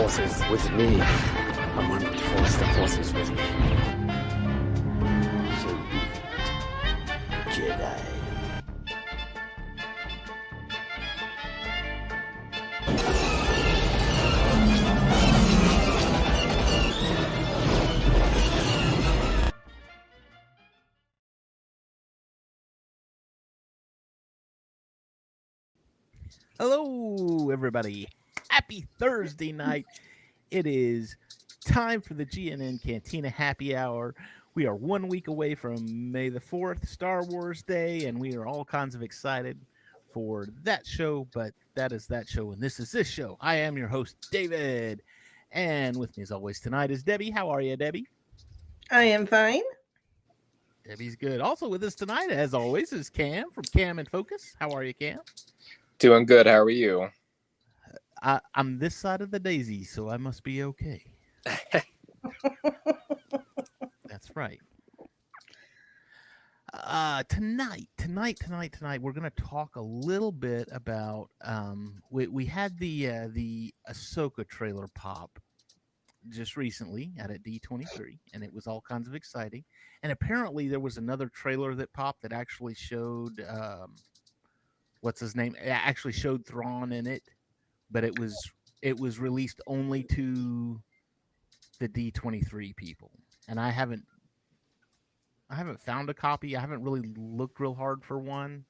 forces with me. I'm one to force the forces with me. So be it, Jedi. Hello, everybody. Happy Thursday night. It is time for the GNN Cantina Happy Hour. We are 1 week away from May the 4th, Star Wars Day, and we are all kinds of excited for that show, but that is that show, and this is this show. I am your host, David, and with me as always tonight is Debbie. How are you, Debbie? I am fine. Debbie's good. Also with us tonight, as always, is Cam from Cam and Focus. How are you, Cam? Doing good. How are you? I'm this side of the daisy, so I must be okay. That's right. Tonight, we're going to talk a little bit about. We had the Ahsoka trailer pop just recently at D23, and it was all kinds of exciting. And apparently, there was another trailer that popped that actually showed what's his name? It actually showed Thrawn in it, but it was released only to the D23 people, and I haven't found a copy. I haven't really looked real hard for one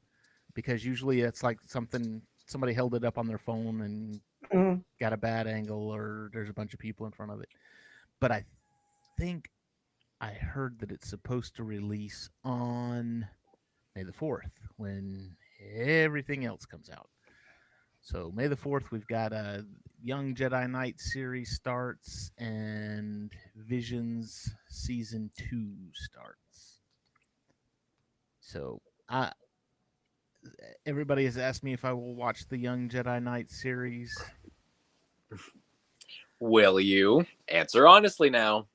because usually it's like somebody held it up on their phone and got a bad angle, or there's a bunch of people in front of it. But I think I heard that it's supposed to release on May the 4th when everything else comes out. So May the 4th, we've got a Young Jedi Knight series starts and Visions Season 2 starts. So everybody has asked me if I will watch the Young Jedi Knight series. Will you? Answer honestly now.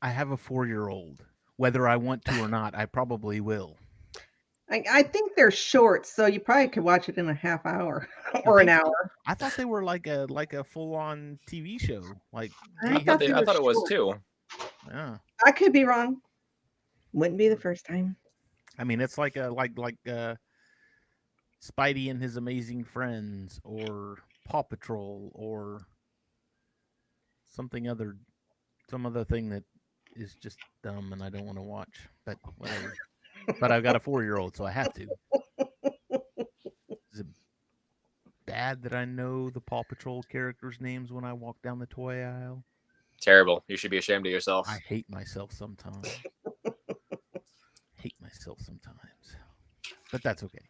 I have a 4-year-old. Whether I want to or not, I probably will. I think they're short, so you probably could watch it in a half hour or an hour. I thought they were like a full-on TV show. Like I thought it was too. Yeah. I could be wrong. Wouldn't be the first time. I mean, it's like Spidey and His Amazing Friends, or Paw Patrol, or some other thing that is just dumb and I don't want to watch. But whatever. But I've got a 4-year-old, so I have to. Is it bad that I know the Paw Patrol characters' names when I walk down the toy aisle? Terrible. You should be ashamed of yourself. I hate myself sometimes. But that's okay.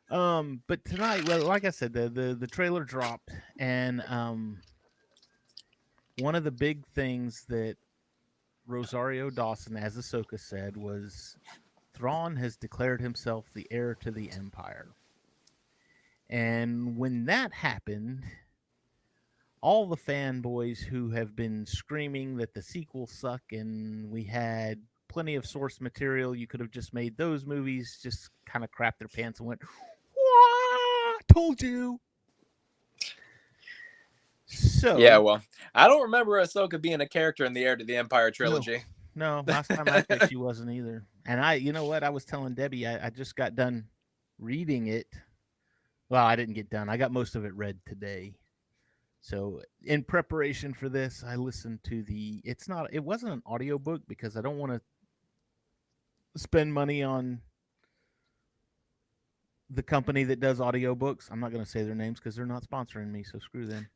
But tonight, well, like I said, the trailer dropped, and one of the big things that Rosario Dawson, as Ahsoka, said was Thrawn has declared himself the heir to the Empire. And when that happened, all the fanboys who have been screaming that the sequels suck and we had plenty of source material, you could have just made those movies, just kind of crapped their pants and went, "Wah, told you." So yeah, well, I don't remember Ahsoka being a character in the Heir to the Empire trilogy. No, last time I think she wasn't either. And you know what? I was telling Debbie, I just got done reading it. Well, I didn't get done. I got most of it read today. So in preparation for this, I listened to it wasn't an audiobook because I don't want to spend money on the company that does audiobooks. I'm not going to say their names because they're not sponsoring me, so screw them.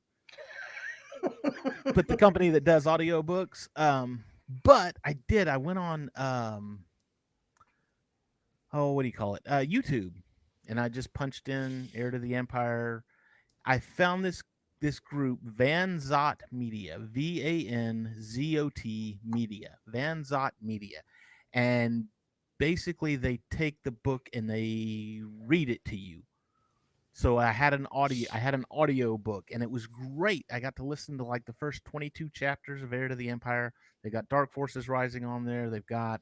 But the company that does audiobooks, but I went on what do you call it? YouTube, and I just punched in Heir to the Empire. I found this group, Van Zot Media, VANZOT Media, Van Zot Media, and basically they take the book and they read it to you. So I had an audio book, and it was great. I got to listen to like the first 22 chapters of Heir to the Empire. They got Dark Forces Rising on there. They've got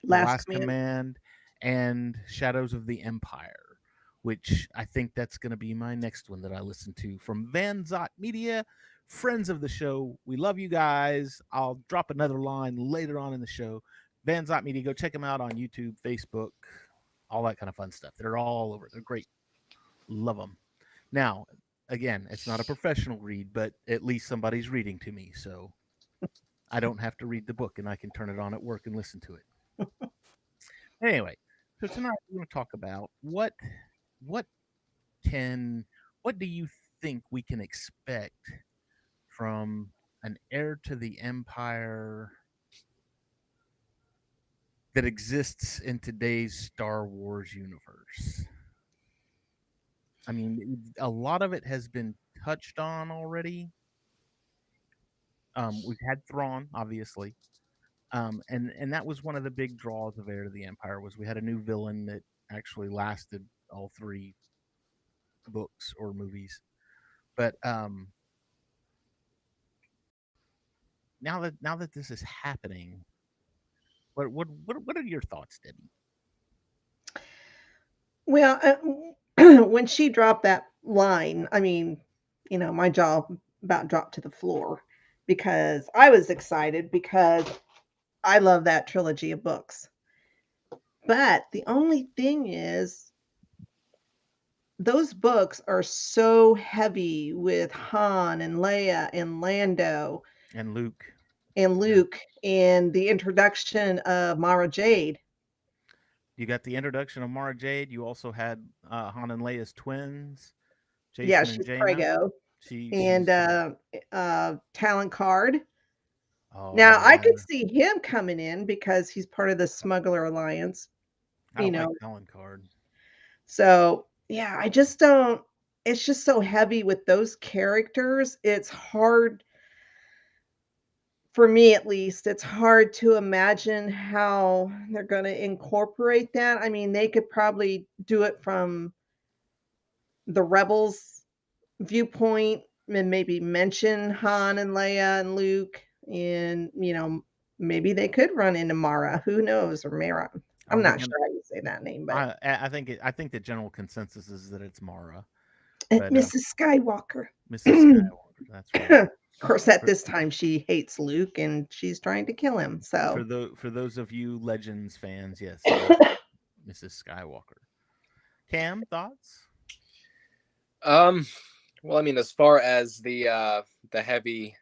Last Command and Shadows of the Empire, which I think that's going to be my next one that I listen to from Van Zott Media, friends of the show. We love you guys. I'll drop another line later on in the show. Van Zott Media, go check them out on YouTube, Facebook, all that kind of fun stuff. They're all over. They're great. Love them. Now, again, it's not a professional read, but at least somebody's reading to me, so I don't have to read the book, and I can turn it on at work and listen to it. Anyway, so tonight we're going to talk about what do you think we can expect from an heir to the empire that exists in today's Star Wars universe? I mean, a lot of it has been touched on already. We've had Thrawn, obviously, and that was one of the big draws of Heir to the Empire was we had a new villain that actually lasted all 3 books or movies. But now that this is happening, what are your thoughts, Debbie? Well, when she dropped that line, I mean, my jaw about dropped to the floor because I was excited because I love that trilogy of books. But the only thing is, those books are so heavy with Han and Leia and Lando And Luke. And the introduction of Mara Jade. You got the introduction of Mara Jade. You also had Han and Leia's twins, Jason Yeah, and she's Jaina. Prego. And she's Talon Card. oh, Now, I yeah. could see him coming in because he's part of the Smuggler Alliance, I you like know. Talon Card. So, yeah, I just don't. It's just so heavy with those characters. It's hard, for me at least, it's hard to imagine how they're going to incorporate that. I mean, they could probably do it from the Rebels viewpoint and maybe mention Han and Leia and Luke, and maybe they could run into Mara. Who knows? Or Mara. I'm not sure how you say that name, but I think the general consensus is that it's Mara. But, Mrs. Skywalker. Mrs. Skywalker, that's right. Of course, at this time she hates Luke and she's trying to kill him. So for those of you Legends fans, yes, Mrs. Skywalker. Cam, thoughts? Well, I mean, as far as the heavy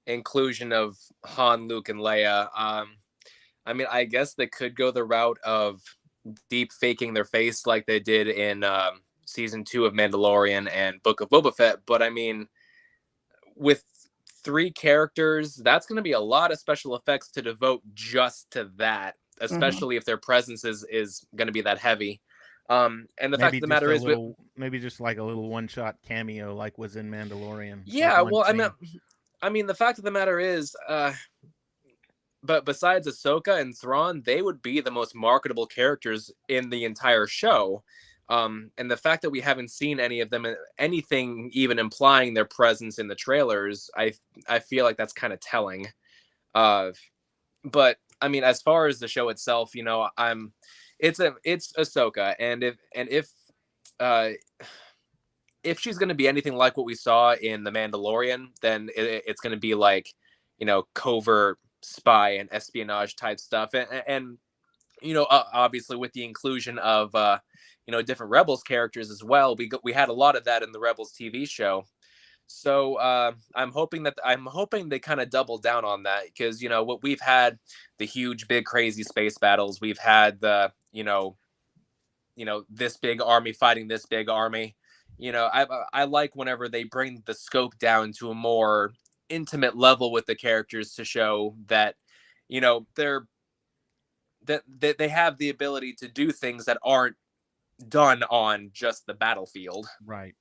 inclusion of Han, Luke, and Leia, I mean, I guess they could go the route of deep faking their face like they did in season 2 of Mandalorian and Book of Boba Fett. But I mean, with 3 characters, that's going to be a lot of special effects to devote just to that, especially if their presence is going to be that heavy. And the fact of the matter is, maybe just like a little one-shot cameo, like was in Mandalorian. Yeah, well, I mean, the fact of the matter is, but besides Ahsoka and Thrawn, they would be the most marketable characters in the entire show. And the fact that we haven't seen any of them, anything even implying their presence in the trailers, I feel like that's kind of telling. But I mean, as far as the show itself, it's Ahsoka, and if she's going to be anything like what we saw in The Mandalorian, then it's going to be like, covert spy and espionage type stuff. And obviously with the inclusion of, different Rebels characters as well, we had a lot of that in the Rebels TV show. So I'm hoping they kind of double down on that, because, what we've had, the huge, big, crazy space battles, we've had the, this big army fighting this big army. I like whenever they bring the scope down to a more intimate level with the characters to show that, they have the ability to do things that aren't done on just the battlefield. Right.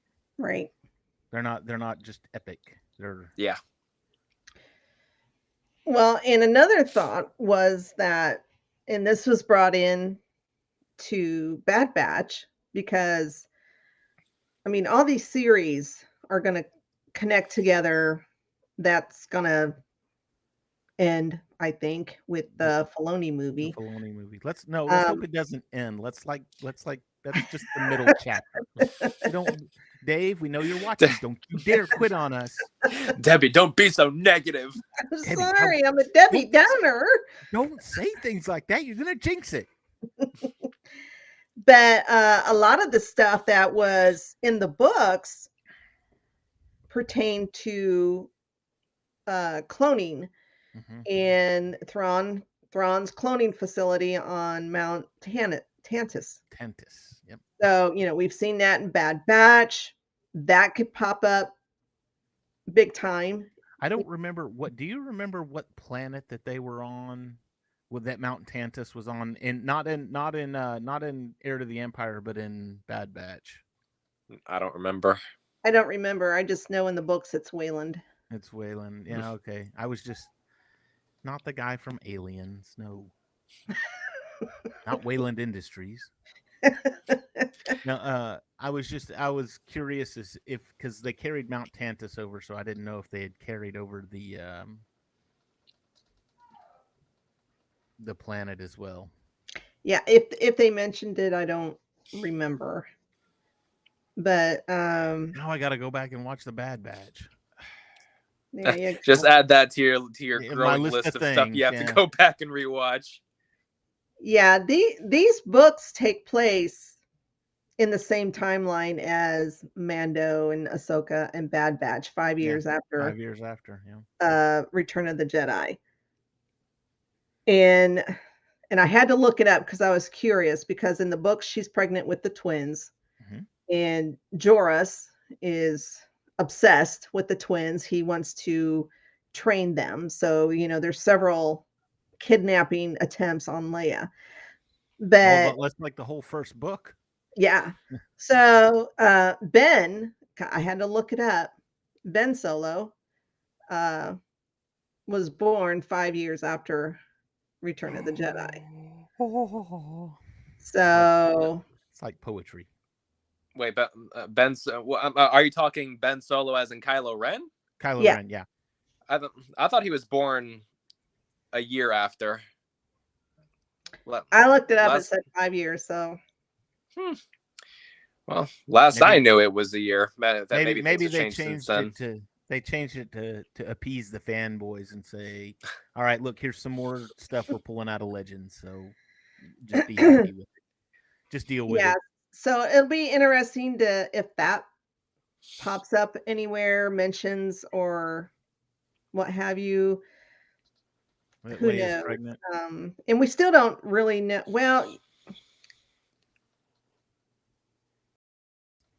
They're not just epic. Yeah. Well, and another thought was that, and this was brought in to Bad Batch, because I mean, all these series are going to connect together. That's going to end, I think, with the Filoni movie. Let's hope it doesn't end. Let's That's just the middle chapter. You don't, Dave. We know you're watching. Don't you dare quit on us, Debbie. Don't be so negative. I'm Debbie, sorry, I'm a Debbie Downer. Don't say things like that. You're gonna jinx it. But a lot of the stuff that was in the books pertained to cloning and Thrawn's cloning facility on Mount Tantus. Yep. So, we've seen that in Bad Batch. That could pop up big time. I don't remember do you remember what planet that they were on? With that Mount Tantus was on not in Heir to the Empire, but in Bad Batch. I don't remember. I don't remember. I just know in the books it's Wayland. It's Wayland. Yeah, okay. I was just not the guy from Aliens. No. Not Wayland Industries. No, I was curious as because they carried Mount Tantus over, so I didn't know if they had carried over the planet as well. Yeah, if they mentioned it, I don't remember. But now I got to go back and watch the Bad Batch. There you Just go. add that to your In my growing list list of of stuff things, you have yeah. to go back and rewatch. Yeah, these books take place in the same timeline as Mando and Ahsoka and Bad Batch, 5 years after 5 years after, yeah. Return of the Jedi. And I had to look it up because I was curious, because in the book she's pregnant with the twins, and Joruus is obsessed with the twins. He wants to train them. So, there's several kidnapping attempts on Leia. But Well, that's like the whole first book. yeah. So Ben, I had to look it up. Ben Solo was born 5 years after Return of the Jedi. So It's like poetry. Wait, Ben. Are you talking Ben Solo as in Kylo Ren? Kylo Yeah. Ren, yeah. I thought he was born a year after. I looked it up. It said 5 years. So. Well, last I knew it was a year. Maybe they changed it to appease the fanboys and say, "All right, look, here's some more stuff we're pulling out of Legends, so just be happy with it. Just deal with it." So it'll be interesting if that pops up anywhere, mentions or what have you. Who knows? Pregnant. And we still don't really know. Well,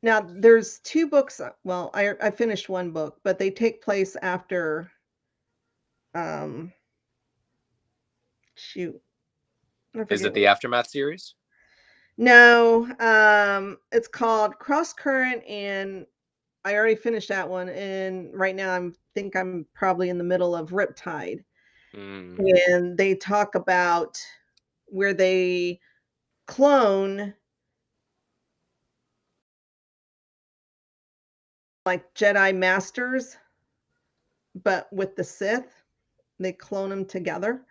now there's 2 books. Well, I finished one book, but they take place after. Shoot. Is it the Aftermath series? No, it's called Cross Current, and I already finished that one. And right now, I'm probably in the middle of Riptide, and they talk about where they clone like Jedi Masters, but with the Sith, they clone them together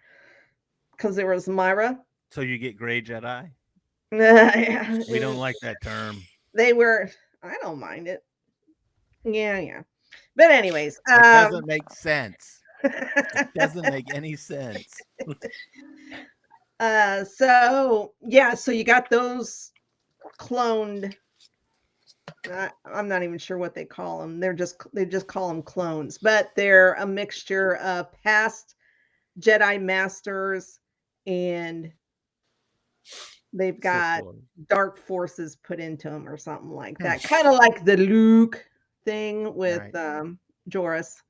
because there was Myra. So you get gray Jedi? Yeah. We don't like that term. They were. I don't mind it. Yeah. But anyways, it doesn't make sense. It doesn't make any sense. So you got those cloned. I'm not even sure what they call them. They just call them clones, but they're a mixture of past Jedi Masters, and they've got dark forces put into them or something like that. Kind of like the Luke thing with Joruus.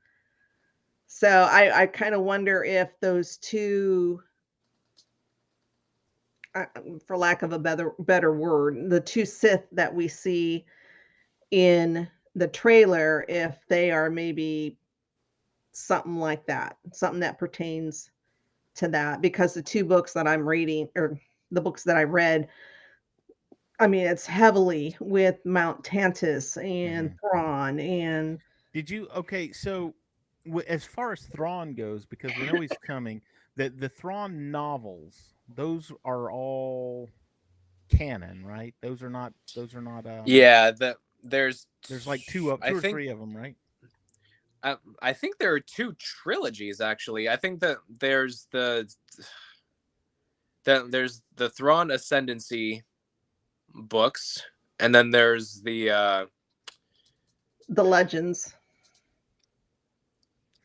So I kind of wonder if those two, for lack of a better word, the 2 Sith that we see in the trailer, if they are maybe something like that, something that pertains to that, because the 2 books that I'm reading, or the books that I read, I mean, it's heavily with Mount Tantus and Thrawn. And did you so as far as Thrawn goes, because we know he's coming, the Thrawn novels, those are all canon, right? Those are not. Yeah, there's There's like two I or think three of them, right? I think there are 2 trilogies actually. I think that there's the Thrawn Ascendancy books, and then there's the Legends.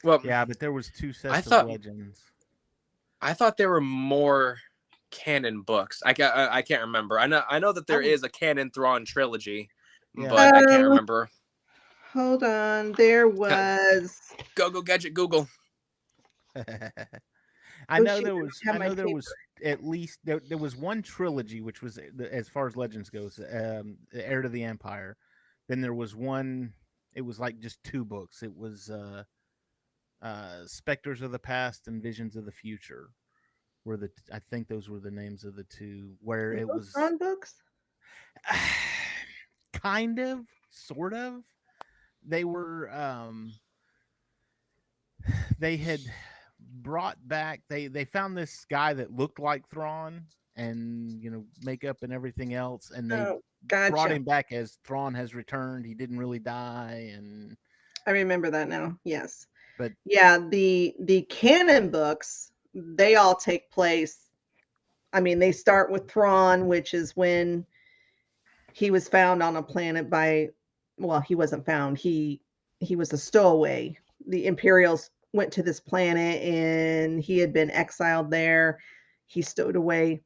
well, Yeah, but there was 2 I sets of thought legends. I thought there were more canon books. I can't remember. I know that there is a canon Thrawn trilogy, Yeah. but I can't remember. Hold on. There was. Go gadget Google. I Oh, know shoot, there I was. have I my know there paper. was at least there was one trilogy, which was as far as legends goes, the Heir to the Empire. Then there was one. It was like just 2 books. It was Specters of the Past and Visions of the Future. I think those were the names of the 2. Where Were it those was Thrawn books? kind of, sort of. They were. They had brought back they found this guy that looked like Thrawn and makeup and everything else, and they Oh, brought gotcha. him back as Thrawn has returned. He didn't really die, and I remember that now. Yes. but Yeah, the canon books, they all take place. I mean, they start with Thrawn, which is when he was found on a planet by, well, he wasn't found. He was a stowaway. The Imperials went to this planet and he had been exiled there. He stowed away.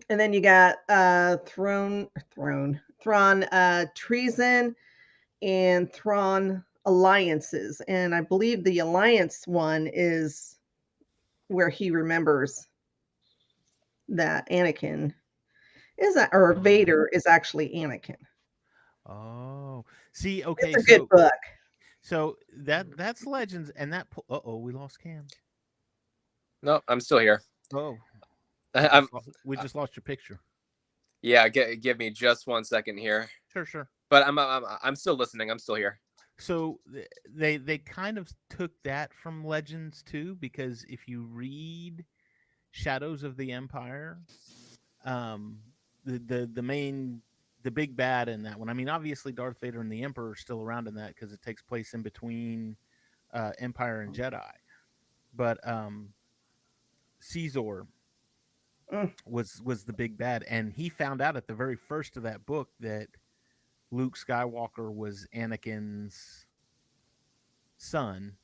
And then you got Thrawn treason and Thrawn alliances. And I believe the alliance one is where he remembers that Anakin is that, or Vader is actually Anakin. see, okay, It's a good book. so that's legends, and that we lost Cam. No, I'm still here. Oh, I'm we just lost your picture. yeah. Give me just 1 second here. Sure. But I'm still listening. I'm still here. So they kind of took that from legends too, because if you read Shadows of the Empire, the big bad in that one. I mean, obviously Darth Vader and the Emperor are still around in that because it takes place in between Empire and Jedi. But Caesar was the big bad, and he found out at the very first of that book that Luke Skywalker was Anakin's son,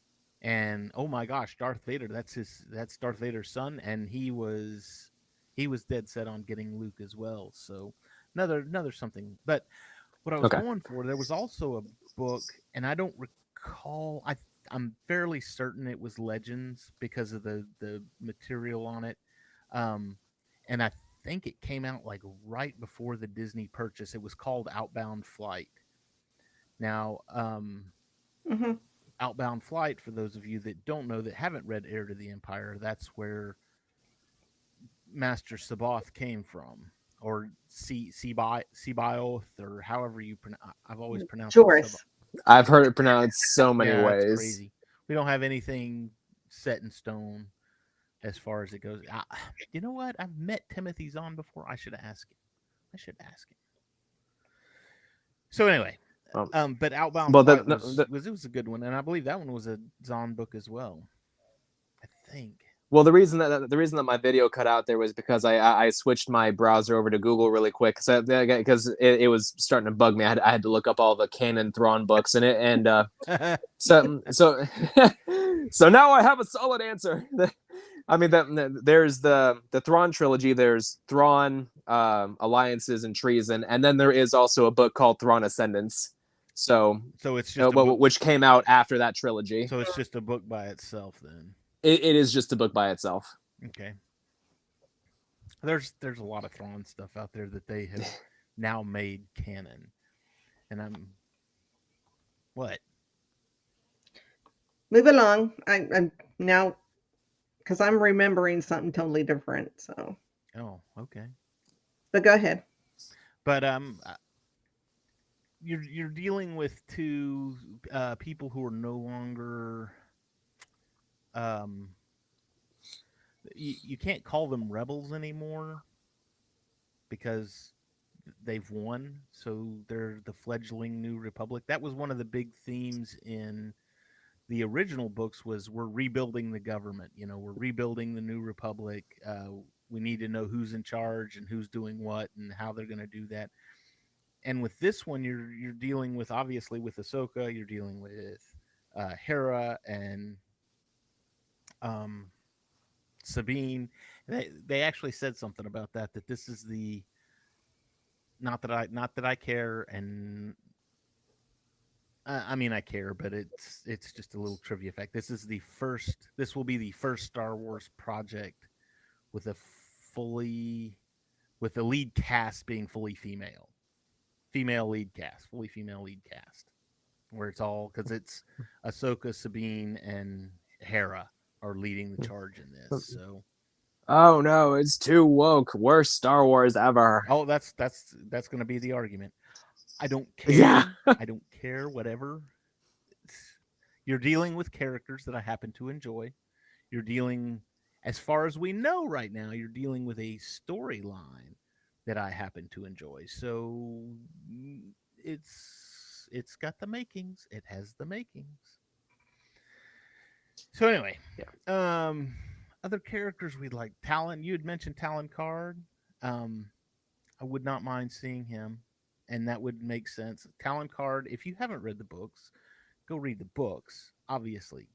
and oh my gosh, Darth Vader, that's Darth Vader's son, and he was dead set on getting Luke as well. So another something. But what I was going for, there was also a book, and I don't recall. I'm fairly certain it was Legends because of the material on it, and I think it came out like right before the Disney purchase. It was called Outbound Flight. Now, Outbound Flight, for those of you that don't know, that haven't read Heir to the Empire, that's where Master Sabaoth came from, or Sebaoth, or however you pronounce. I've always pronounced Joris. I've heard it pronounced so many ways. It's crazy. We don't have anything set in stone as far as it goes. You know what? I've met Timothy Zahn before. I should ask him. So anyway, but Outbound Flight was a good one, and I believe that one was a Zahn book as well. I think. Well, the reason that my video cut out there was because I switched my browser over to Google really quick because it was starting to bug me. I had to look up all the canon Thrawn books in it, and so so now I have a solid answer. I mean, there's the Thrawn trilogy. There's Thrawn alliances and treason, and then there is also a book called Thrawn Ascendance. So it's just which came out after that trilogy. So it's just a book by itself, then. It is just a book by itself. Okay. There's a lot of Thrawn stuff out there that they have now made canon, and I'm what? Move along. I'm now because I'm remembering something totally different. So. Oh, okay. But go ahead. But you're dealing with 2 people who are no longer. You can't call them rebels anymore because they've won, so they're the fledgling New Republic. That was one of the big themes in the original books was we're rebuilding the government. We're rebuilding the New Republic. We need to know who's in charge and who's doing what and how they're going to do that. And with this one, you're dealing with obviously with Ahsoka. You're dealing with Hera and Sabine. They actually said something about that this is the not that I care, and I mean I care, but it's just a little trivia fact. This will be the first Star Wars project with with the lead cast being fully female lead cast, fully female lead cast, where it's all because it's Ahsoka, Sabine, and Hera are leading the charge in this. So, Oh no, it's too woke. Worst Star Wars ever. oh, that's going to be the argument. I don't care. Yeah. I don't care. Whatever. You're dealing with characters that I happen to enjoy. You're dealing, as far as we know right now, you're dealing with a storyline that I happen to enjoy. So it's got the makings. It has the makings. So anyway, Yeah. Other characters we'd like. Talon, you had mentioned Talon Card. I would not mind seeing him, and that would make sense. Talon Card, if you haven't read the books, go read the books, obviously.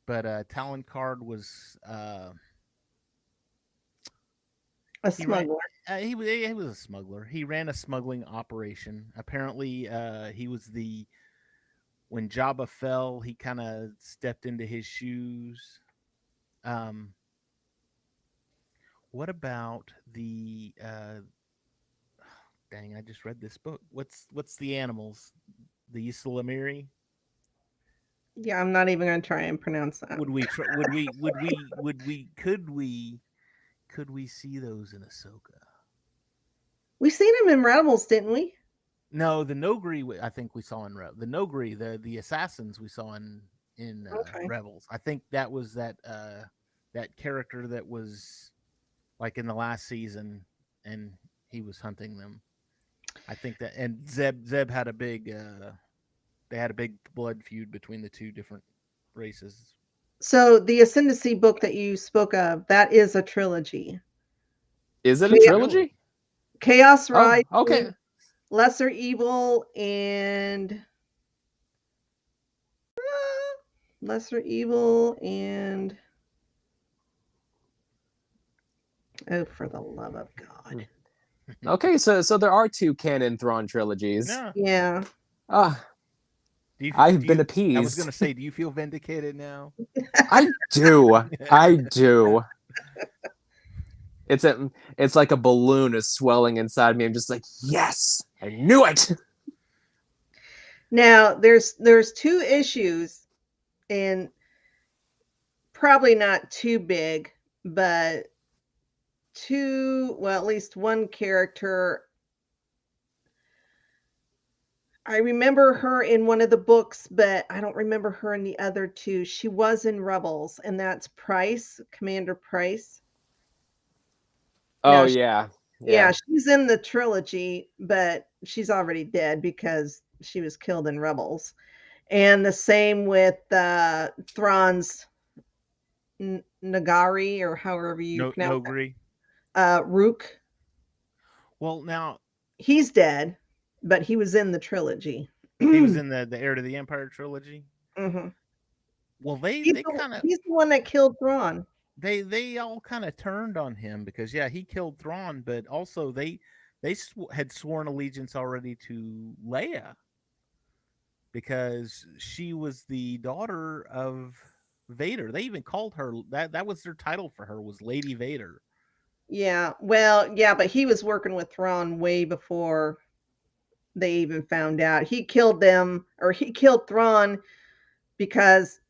But Talon Card was A smuggler. He was a smuggler. He ran a smuggling operation. Apparently, he was when Jabba fell, he kind of stepped into his shoes. What about the dang, I just read this book. What's the animals? The Ysalamiri? Yeah, I'm not even going to try and pronounce that. Could we see those in Ahsoka? We seen him in Rebels, didn't we? No, the Nogri I think we saw in the Nogri, the assassins we saw in Okay. Rebels. I think that was that character that was like in the last season, and he was hunting them. I think that, and Zeb had a big they had a big blood feud between the two different races. So the Ascendancy book that you spoke of, that is a trilogy. Is it a trilogy? Chaos Rising, okay. Lesser Evil, and oh, for the love of God. Okay, so there are two canon Thrawn trilogies. Yeah. I've been appeased. I was going to say, do you feel vindicated now? I do. I do. It's like a balloon is swelling inside me. I'm just like, yes, I knew it. Now there's two issues, and probably not too big, but at least one character. I remember her in one of the books, but I don't remember her in the other two. She was in Rebels, and that's Price, Commander Price. Oh, Now, yeah. She's in the trilogy, but she's already dead because she was killed in Rebels. And the same with Thrawn's Nagari, or however you pronounce Nogri. Rook. Well, now he's dead, but he was in the trilogy. He was in the Heir to the Empire trilogy. Mm-hmm. Well, he's the one that killed Thrawn. They all kind of turned on him because he killed Thrawn, but also they had sworn allegiance already to Leia because she was the daughter of Vader. They even called her that was their title for her, was Lady Vader. Yeah, well, but he was working with Thrawn way before they even found out. He killed Thrawn because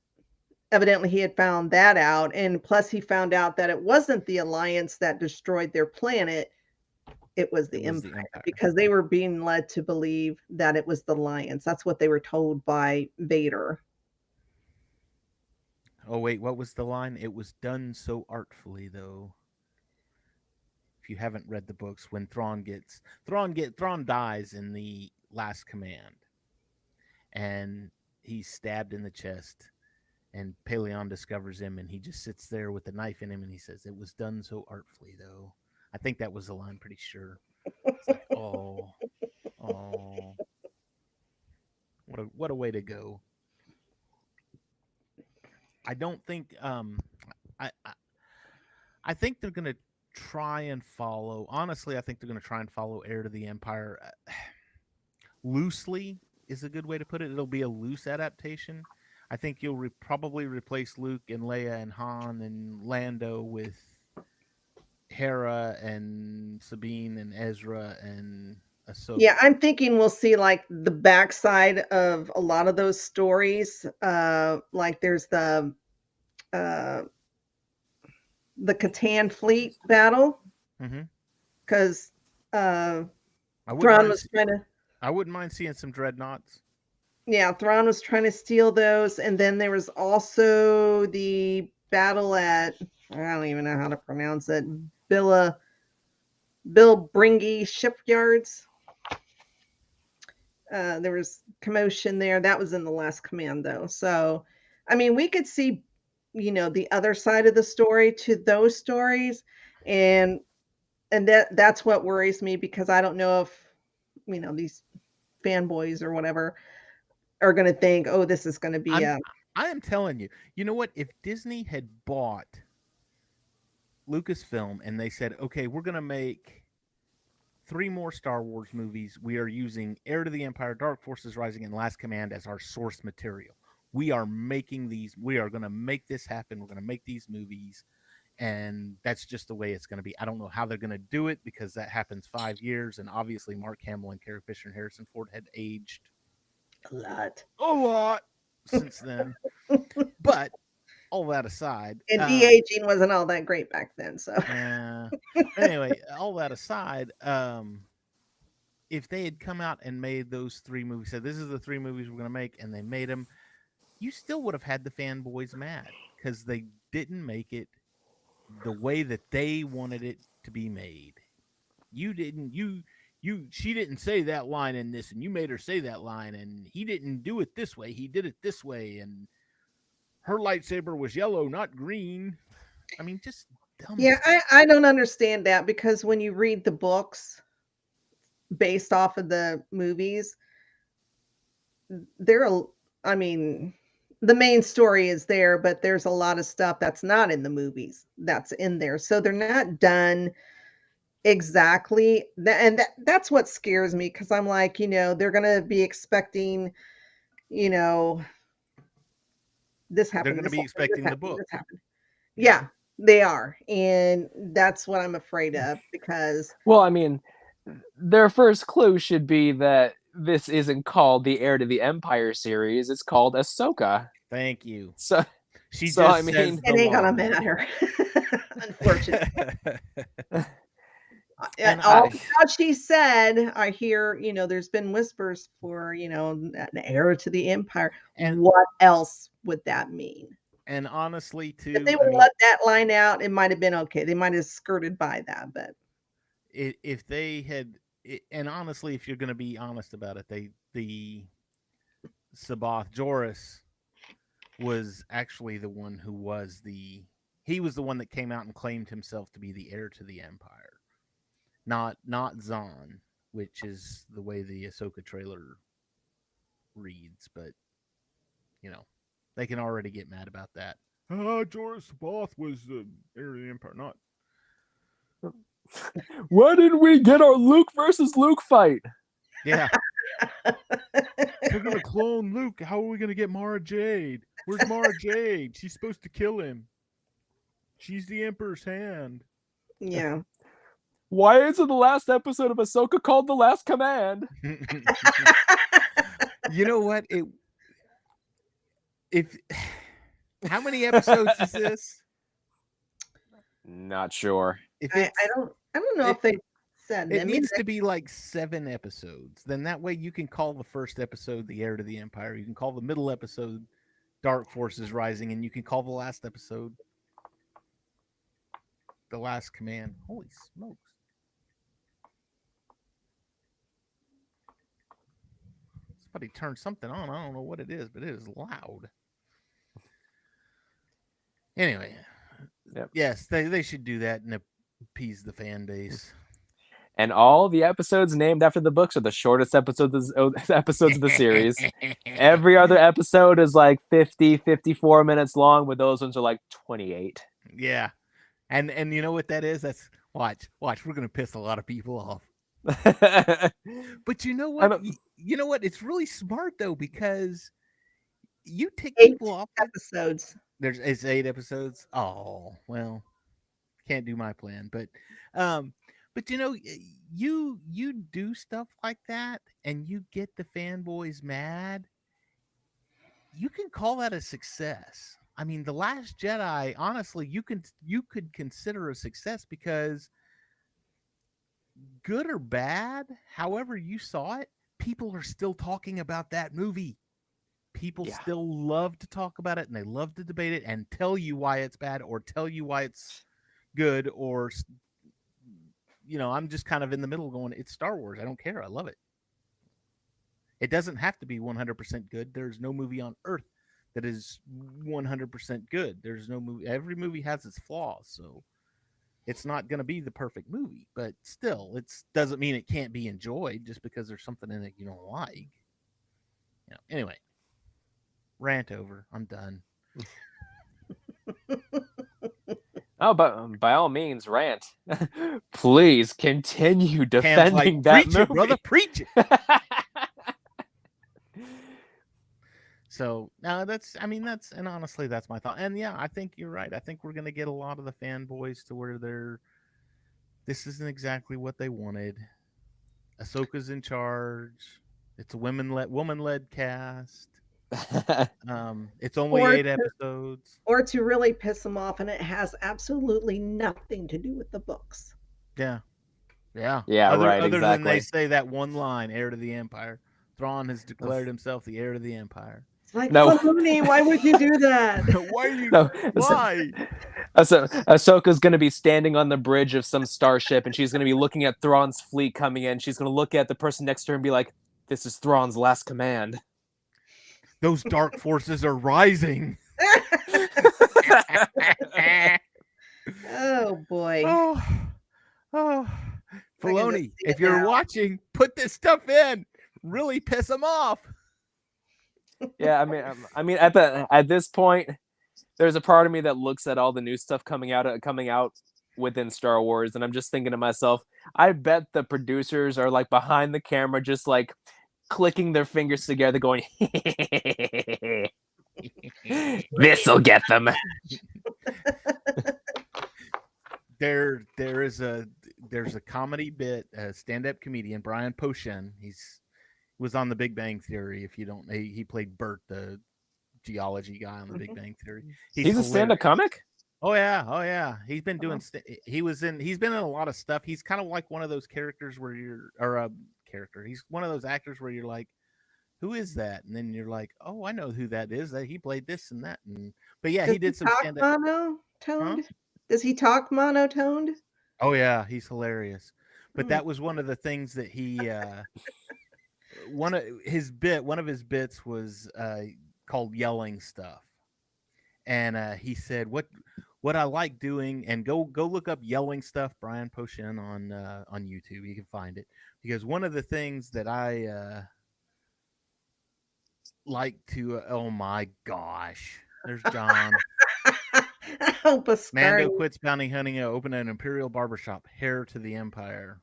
evidently he had found that out, and plus he found out that it wasn't the Alliance that destroyed their planet, it was the Empire, because they were being led to believe that it was the Alliance. That's what they were told by Vader. Oh wait, what was the line? It was done so artfully, though. if you haven't read the books, when Thrawn dies in the Last Command, and he's stabbed in the chest, and Paleon discovers him, and he just sits there with the knife in him, and he says, "It was done so artfully, though." I think that was the line. Pretty sure. It's like, oh, what a way to go. I don't think I think they're gonna try and follow. Honestly, I think they're gonna try and follow Heir to the Empire loosely is a good way to put it. It'll be a loose adaptation. I think you'll probably replace Luke and Leia and Han and Lando with Hera and Sabine and Ezra and Ahsoka. Yeah, I'm thinking we'll see like the backside of a lot of those stories. Like there's the Catan fleet battle because Thrawn was trying to. I wouldn't mind seeing some dreadnoughts. Yeah, Thrawn was trying to steal those, and then there was also the battle at I don't even know how to pronounce it. Bill Bringy shipyards. There was commotion there. That was in the Last Command, though. So, I mean, we could see, the other side of the story to those stories, and that's what worries me because I don't know if, these fanboys or whatever are going to think, oh, this is going to be I am telling you, you know what? If Disney had bought Lucasfilm and they said, okay, we're going to make 3 more Star Wars movies. We are using Heir to the Empire, Dark Forces Rising, and Last Command as our source material. We are making these. We are going to make this happen. We're going to make these movies. And that's just the way it's going to be. I don't know how they're going to do it because that happens 5 years. And obviously Mark Hamill and Carrie Fisher and Harrison Ford had aged a lot since then. But all that aside, and de-aging wasn't all that great back then. So anyway, all that aside, if they had come out and made those 3 movies, said this is the 3 movies we're going to make, and they made them, you still would have had the fanboys mad because they didn't make it the way that they wanted it to be made. She didn't say that line in this, and you made her say that line, and he didn't do it this way. He did it this way, and her lightsaber was yellow, not green. I mean, just dumb stuff. I don't understand that because when you read the books based off of the movies, the main story is there, but there's a lot of stuff that's not in the movies that's in there. So they're not done exactly. And that's what scares me because I'm like, they're going to be expecting, this happened. They're going to be expecting the book. Yeah, they are. And that's what I'm afraid of because. Well, I mean, their first clue should be that this isn't called the Heir to the Empire series. It's called Ahsoka. Thank you. So it ain't gonna matter, unfortunately. And all she said, I hear, there's been whispers for, an heir to the Empire. And what else would that mean? And honestly, too, if they would let that line out, it might have been okay. They might have skirted by that, but if they had, and honestly, if you're going to be honest about it, the Sabath Joris was actually the one who was he was the one that came out and claimed himself to be the heir to the Empire. Not Zahn, which is the way the Ahsoka trailer reads, but they can already get mad about that. Joris Sabath was the heir of the Empire, not. Why didn't we get our Luke versus Luke fight? Yeah. They're gonna clone Luke. How are we gonna get Mara Jade? Where's Mara Jade? She's supposed to kill him. She's the Emperor's hand. Yeah. Why isn't the last episode of Ahsoka called The Last Command? You know what? How many episodes is this? Not sure. I don't know if they said it needs to be like 7 episodes. Then that way you can call the first episode The Heir to the Empire. You can call the middle episode Dark Forces Rising, and you can call the last episode The Last Command. Holy smokes. Somebody turned something on. I don't know what it is, but it is loud. Anyway, Yep. yes, they should do that and appease the fan base. And all the episodes named after the books are the shortest episodes of the series. Every other episode is like 50, 54 minutes long, but those ones are like 28. Yeah. And you know what that is? That's watch, we're gonna piss a lot of people off. But you know what? You know what? It's really smart though, because you take 8 people off episodes. It's 8 episodes. Oh, well, can't do my plan, but you know, you do stuff like that and you get the fanboys mad. You can call that a success. I mean, The Last Jedi, honestly, you could consider a success because good or bad, however you saw it, people are still talking about that movie. People still love to talk about it and they love to debate it and tell you why it's bad or tell you why it's good, or, you know, I'm just kind of in the middle going, it's Star Wars. I don't care. I love it. It doesn't have to be 100% good. There's no movie on earth that is 100% good. There's no movie. Every movie has its flaws. So it's not going to be the perfect movie, but still, it doesn't mean it can't be enjoyed just because there's something in it you don't like. You know, anyway, rant over. I'm done. Oh, but by all means, rant. Please continue defending like, that preach movie. It, brother, preach it. So now and honestly, that's my thought. And yeah, I think you're right. I think we're going to get a lot of the fanboys to where this isn't exactly what they wanted. Ahsoka's in charge. It's a woman-led cast. It's only 8 episodes. Or to really piss them off, and it has absolutely nothing to do with the books. Yeah. Right. Other exactly. than they say that one line, "Heir to the Empire." Thrawn has declared himself the heir to the Empire. It's like, no, Filoni, why would you do that? Why? Ahsoka's going to be standing on the bridge of some starship, and she's going to be looking at Thrawn's fleet coming in. She's going to look at the person next to her and be like, "This is Thrawn's last command." Those dark forces are rising. Oh boy. Oh. Filoni, if you're watching, put this stuff in. Really piss them off. Yeah, I mean, at this point, there's a part of me that looks at all the new stuff coming out within Star Wars, and I'm just thinking to myself, I bet the producers are like behind the camera, just like clicking their fingers together, going, "This'll get them." There's a comedy bit, a stand-up comedian, Brian Posehn. Was on The Big Bang Theory. If you don't, he played Bert, the geology guy on The Big Bang Theory. He's a stand-up comic. Oh yeah. He's been doing. He's been in a lot of stuff. He's kind of like one of those characters where He's one of those actors where you're like, who is that? And then you're like, oh, I know who that is. That he played this and that. But yeah, he did some stand-up. Monotoned? Huh? Does he talk monotoned? Oh yeah, he's hilarious. But that was one of the things that he. One of his bits was called yelling stuff, and he said what I like doing, and go look up yelling stuff, Brian Posehn on YouTube. You can find it, because one of the things that I like to oh my gosh, there's John. Mando quits bounty hunting and opened an Imperial barbershop. Heir to the Empire.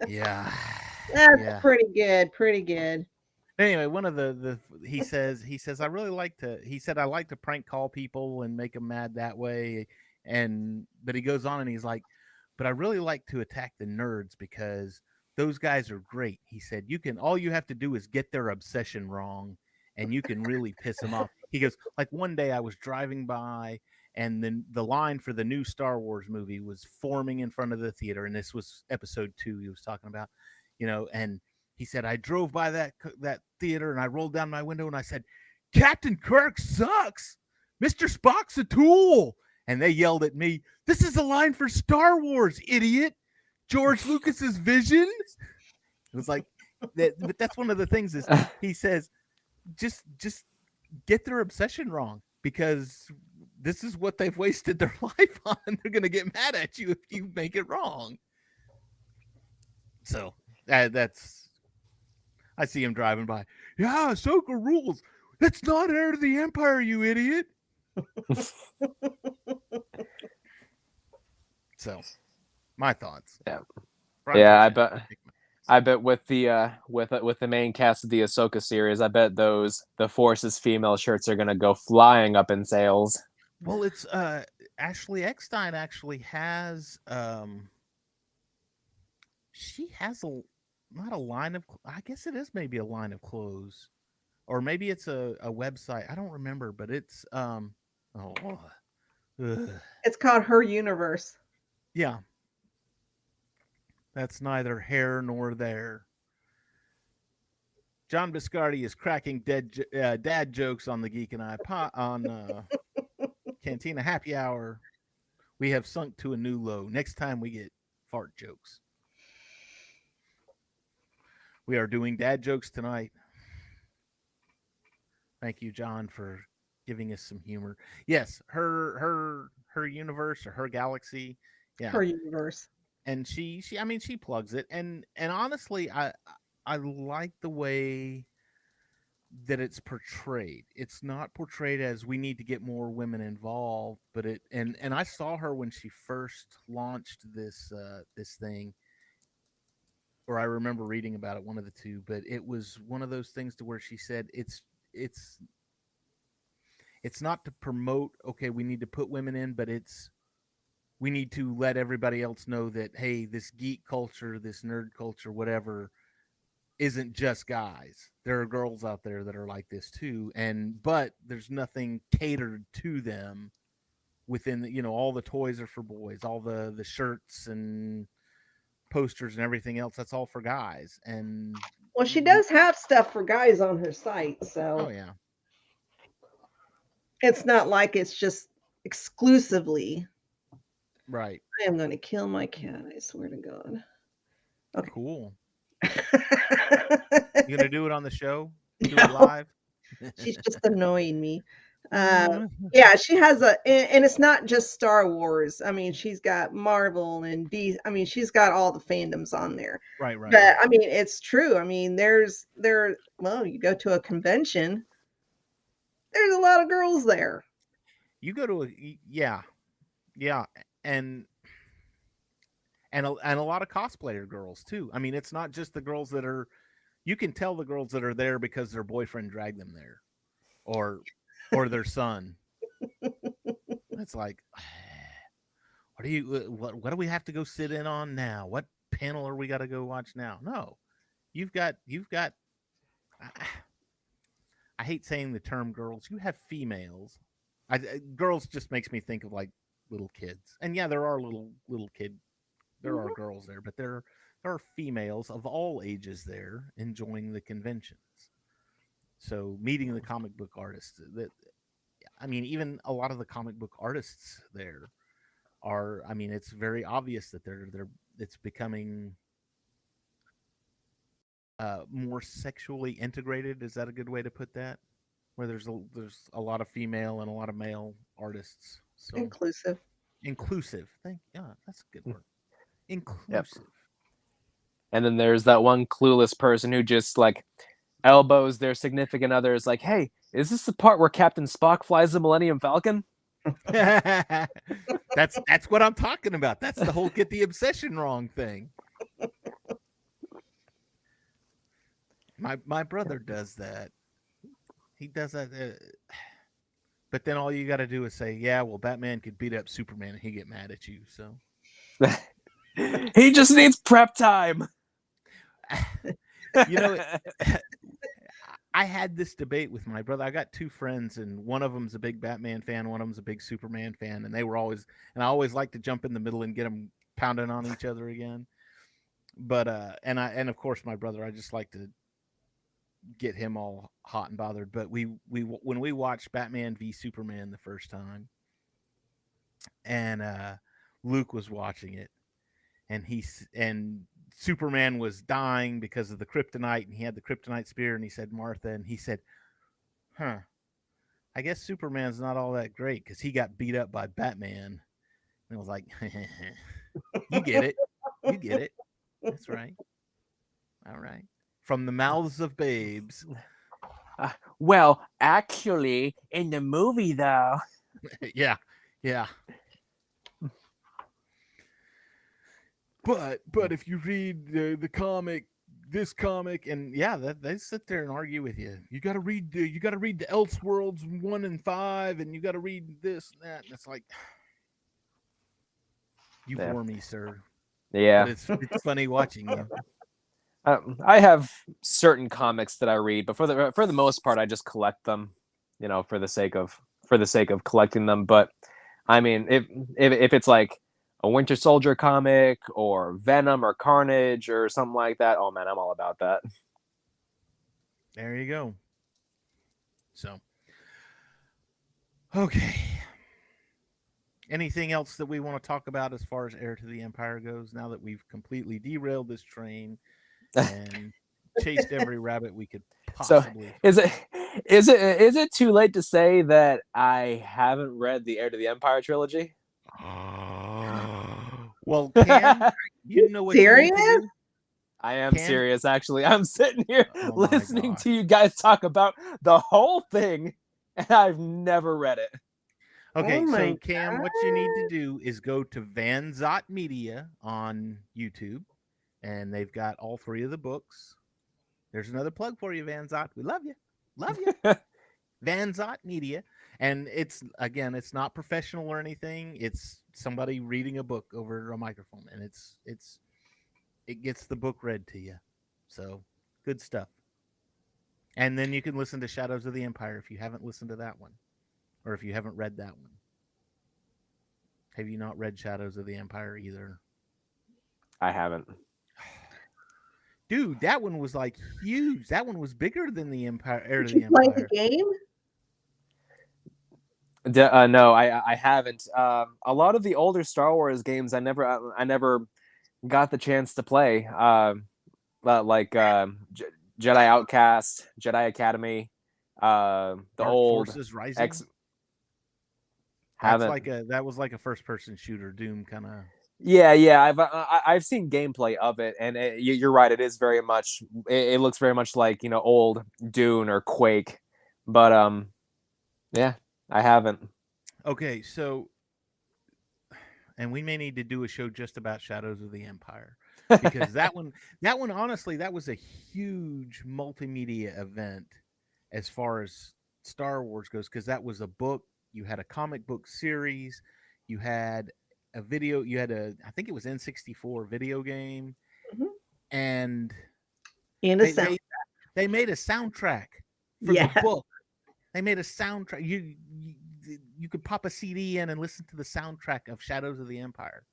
Yeah. That's pretty good. Anyway, one of he says I like to prank call people and make them mad that way, but he goes on and he's like, but I really like to attack the nerds because those guys are great. He said all you have to do is get their obsession wrong and you can really piss them off. He goes, like, one day I was driving by and then the line for the new Star Wars movie was forming in front of the theater, and this was episode 2 he was talking about, and he said, I drove by that theater and I rolled down my window and I said, Captain Kirk sucks. Mr. Spock's a tool. And they yelled at me, this is a line for Star Wars, idiot. George Lucas's vision. It was like, But that's one of the things is he says, just get their obsession wrong, because this is what they've wasted their life on, and they're gonna get mad at you if you make it wrong. So that's I see him driving by. Yeah, Ahsoka rules. That's not Heir to the Empire, you idiot. So, my thoughts. Yeah. Brian Yeah, Posehn. I bet with the main cast of the Ahsoka series, I bet the Force's female shirts are gonna go flying up in sales. Well, it's Ashley Eckstein actually has she has not a line of, I guess it is maybe a line of clothes, or maybe it's a website. I don't remember, but it's ugh. It's called Her Universe. Yeah. That's neither here nor there. John Biscardi is cracking dad jokes on the Geek and I on Cantina Happy Hour. We have sunk to a new low. Next time we get fart jokes. We are doing dad jokes tonight. Thank you, John, for giving us some humor. Yes, her universe or her galaxy. Yeah. Her Universe. And she I mean she plugs it, and honestly I like the way that it's portrayed. It's not portrayed as we need to get more women involved, but it and I saw her when she first launched this this thing, or I remember reading about it, one of the two, but it was one of those things to where she said it's not to promote, okay, we need to put women in, but we need to let everybody else know that, hey, this geek culture, this nerd culture, whatever, isn't just guys. There are girls out there that are like this too, but there's nothing catered to them within all the toys are for boys, all the shirts and posters and everything else, that's all for guys. And Well, she does have stuff for guys on her site, oh so yeah, it's not like it's just exclusively. right, I am going to kill my cat. I swear to God. Okay. cool. You gonna do it on the show? Do it live? She's just annoying me. Yeah, she has and it's not just Star Wars. I mean, she's got Marvel and D. I mean, she's got all the fandoms on there. right. But I mean, it's true. I mean, well, you go to a convention, there's a lot of girls there. You go to yeah, and a lot of cosplayer girls too. I mean, it's not just the girls that are. You can tell the girls that are there because their boyfriend dragged them there, or their son. It's like, what do we have to go sit in on now? What panel are we got to go watch now? No, you've got. I hate saying the term girls. You have females. Girls just makes me think of like little kids. And yeah, there are little kid. There are girls there, but there are females of all ages there enjoying the conventions. So meeting the comic book artists. I mean, even a lot of the comic book artists there are. I mean, it's very obvious that they're. It's becoming more sexually integrated. Is that a good way to put that? Where there's a lot of female and a lot of male artists. So Inclusive. That's a good word. Inclusive. Yep. And then there's that one clueless person who just like elbows their significant other. Is like, hey, is this the part where Captain Spock flies the Millennium Falcon? That's what I'm talking about. That's the whole get the obsession wrong thing. My brother does that. He does that. But then all you got to do is say, yeah, well, Batman could beat up Superman and he'd get mad at you. So he just needs prep time. I had this debate with my brother. I got two friends, and one of them's a big Batman fan, one of them's a big Superman fan, and I always like to jump in the middle and get them pounding on each other again. But and of course my brother, I just like to get him all hot and bothered. But when we watched Batman v Superman the first time, and Luke was watching it, and Superman was dying because of the kryptonite, and he had the kryptonite spear, and he said Martha, and he said, "Huh, I guess Superman's not all that great because he got beat up by Batman." And I was like, "You get it, you get it. That's right. All right." From the mouths of babes. Well, actually, in the movie, though. Yeah. But if you read the comic, this comic, and that they sit there and argue with you. You got to read the Elseworlds 1 and 5, and you got to read this and that, and it's like, you bore me, sir. Yeah, But it's funny watching you. I have certain comics that I read, but for the most part, I just collect them, for the sake of collecting them. But I mean, if it's like a Winter Soldier comic or Venom or Carnage or something like that, oh man, I'm all about that. There you go. So, okay. Anything else that we want to talk about as far as Heir to the Empire goes? Now that we've completely derailed this train and chased every rabbit we could possibly. So, is it too late to say that I haven't read the Heir to the Empire trilogy? Well, Cam, you know what Serious? you need to do? I am serious, actually. I'm sitting here listening to you guys talk about the whole thing, and I've never read it. Okay, so Cam, what you need to do is go to Van Zott Media on YouTube, and they've got all 3 of the books. There's another plug for you, Van Zott. We love you. Love you. Van Zott Media. And it's not professional or anything. It's somebody reading a book over a microphone, and it gets the book read to you. So good stuff. And then you can listen to Shadows of the Empire if you haven't listened to that one, or if you haven't read that one. Have you not read Shadows of the Empire either? I haven't. Dude, that one was like huge. That one was bigger than the Empire. Did you play the game? No, I haven't. A lot of the older Star Wars games, I never got the chance to play. Like Jedi Outcast, Jedi Academy, the Dark old Forces Rising. That was like a first-person shooter, Doom kind of. Yeah. I've seen gameplay of it, and you're right. It is very much. It looks very much like old Dune or Quake, but yeah, I haven't. Okay, so, and we may need to do a show just about Shadows of the Empire, because that one honestly, that was a huge multimedia event as far as Star Wars goes, because that was a book. You had a comic book series, you had a video, you had I think it was N64 video game, and they made a soundtrack for the book. They made a soundtrack. You could pop a CD in and listen to the soundtrack of Shadows of the Empire.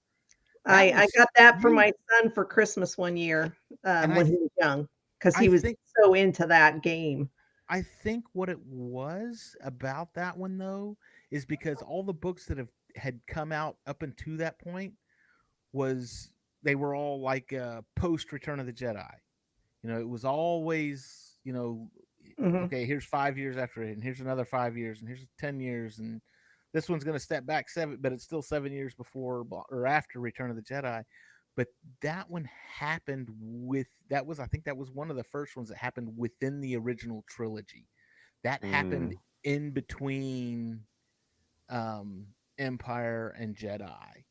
I got that for my son for Christmas one year when he was young, because he was so into that game. I think what it was about that one, though, is because all the books that had come out up until that point they were all like post Return of the Jedi. It was always, okay, here's 5 years after it, and here's another 5 years, and here's 10 years, and this one's going to step back 7, but it's still 7 years before or after Return of the Jedi. But that one happened I think that was one of the first ones that happened within the original trilogy. That happened in between Empire and Jedi.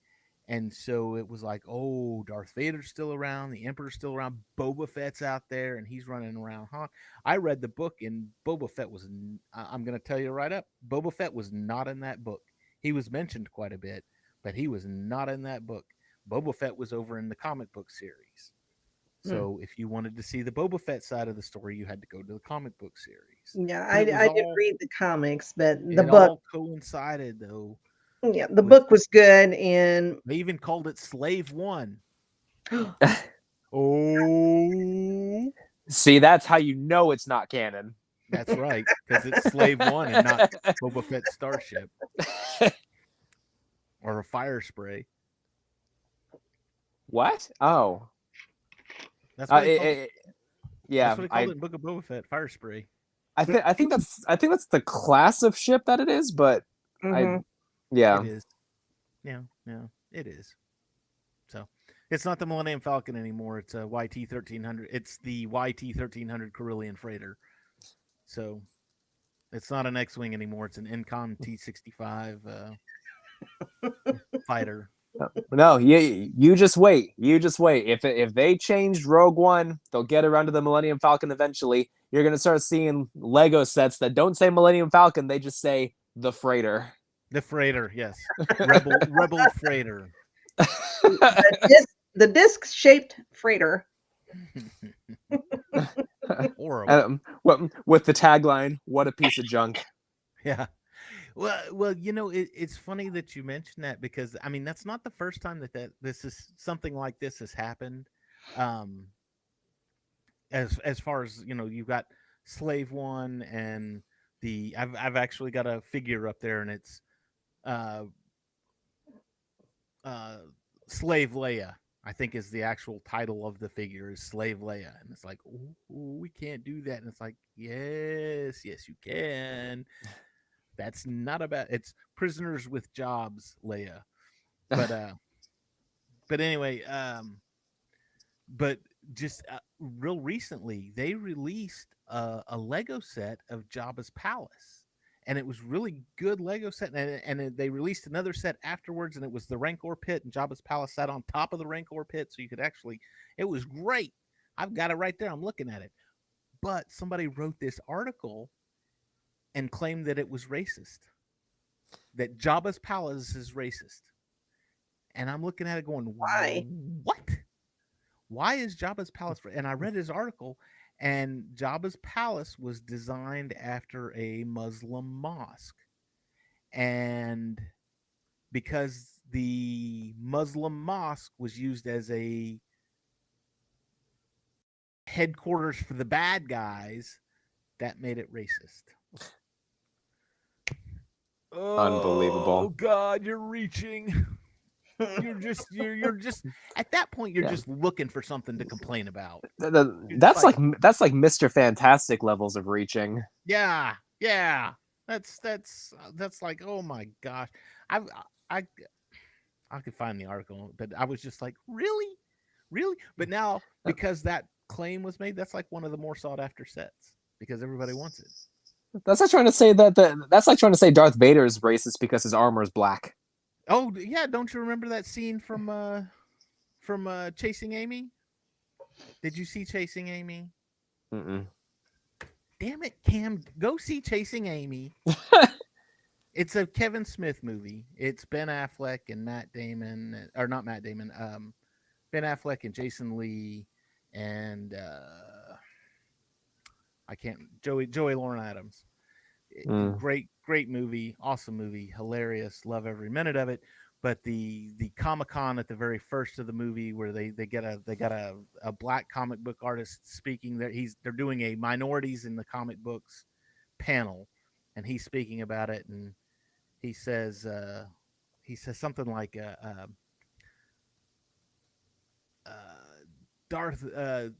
And so it was like, oh, Darth Vader's still around, the Emperor's still around, Boba Fett's out there, and he's running around. I read the book, and Boba Fett was, I'm going to tell you right up, Boba Fett was not in that book. He was mentioned quite a bit, but he was not in that book. Boba Fett was over in the comic book series. So if you wanted to see the Boba Fett side of the story, you had to go to the comic book series. Yeah, I did read the comics, but the book all coincided, though. Yeah, the book was good, and they even called it Slave One. Oh, see, that's how you know it's not canon. That's right, because it's Slave One and not Boba Fett's starship or a fire spray. What? Oh, That's what they called it. Yeah, That's what they called it in Book of Boba Fett. Fire spray. I think that's the class of ship that it is, but Mhm. yeah. It is. Yeah, it is. So it's not the Millennium Falcon anymore. It's a YT 1300. It's the YT 1300 Carillion freighter. So it's not an X-wing anymore. It's an Incon T65 fighter. No, you just wait. You just wait. If they changed Rogue One, they'll get around to the Millennium Falcon eventually. You're gonna start seeing Lego sets that don't say Millennium Falcon; they just say the freighter. The freighter, yes, rebel freighter. The disc-shaped freighter. Horrible. With the tagline, "What a piece of junk." Yeah. Well, it's funny that you mentioned that because I mean that's not the first time that this is something like this has happened. As far as you've got Slave One and I've actually got a figure up there and it's Slave Leia. I think is the actual title of the figure is Slave Leia, and it's like, ooh, we can't do that, and it's like, yes, you can. That's not about. It's Prisoners with Jobs, Leia. But anyway, but just real recently, they released a Lego set of Jabba's palace, and it was really good Lego set. And they released another set afterwards, and it was the Rancor pit, and Jabba's palace sat on top of the Rancor pit, so you could actually. It was great. I've got it right there. I'm looking at it. But somebody wrote this article and claimed that it was racist. That Jabba's palace is racist. And I'm looking at it going, Why? What? Why is Jabba's palace? And I read his article, and Jabba's palace was designed after a Muslim mosque. And because the Muslim mosque was used as a headquarters for the bad guys, that made it racist. Unbelievable. Oh God, you're reaching. You're just at that point you're just looking for something to complain about. That's like Mr. Fantastic levels of reaching. Yeah. That's like, oh my gosh. I could find the article, but I was just like, really? But now because that claim was made, that's like one of the more sought after sets because everybody wants it. That's like trying to say that's like trying to say Darth Vader is racist because his armor is black. Oh yeah, don't you remember that scene from Chasing Amy? Did you see Chasing Amy? Mm-mm. Damn it, Cam, go see Chasing Amy. It's a Kevin Smith movie. It's Ben Affleck and Matt Damon, or not Matt Damon, Ben Affleck and Jason Lee and Joey Lauren Adams. Great movie, awesome movie, hilarious, love every minute of it. But the Comic-Con at the very first of the movie where they got a black comic book artist speaking there, they're doing a minorities in the comic books panel, and he's speaking about it, and he says something like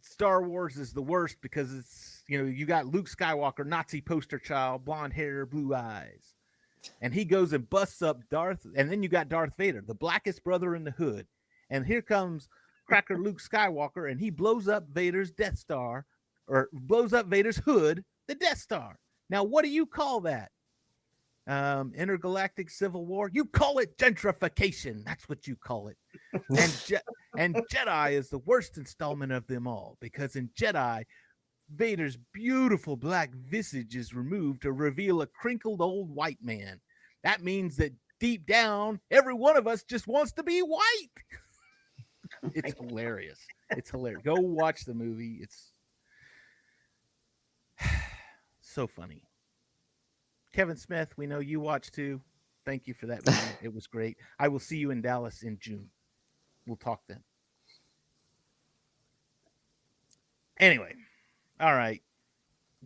Star Wars is the worst because it's, you got Luke Skywalker, Nazi poster child, blonde hair, blue eyes. And he goes and busts up Darth, and then you got Darth Vader, the blackest brother in the hood. And here comes Cracker Luke Skywalker, and he blows up Vader's Death Star, or blows up Vader's hood, the Death Star. Now, what do you call that? Intergalactic Civil War? You call it gentrification. That's what you call it. And Jedi is the worst installment of them all, because in Jedi, Vader's beautiful black visage is removed to reveal a crinkled old white man. That means that deep down, every one of us just wants to be white. It's hilarious. It's hilarious. Go watch the movie. It's so funny. Kevin Smith, we know you watched too. Thank you for that movie. It was great. I will see you in Dallas in June. We'll talk then. Anyway. All right.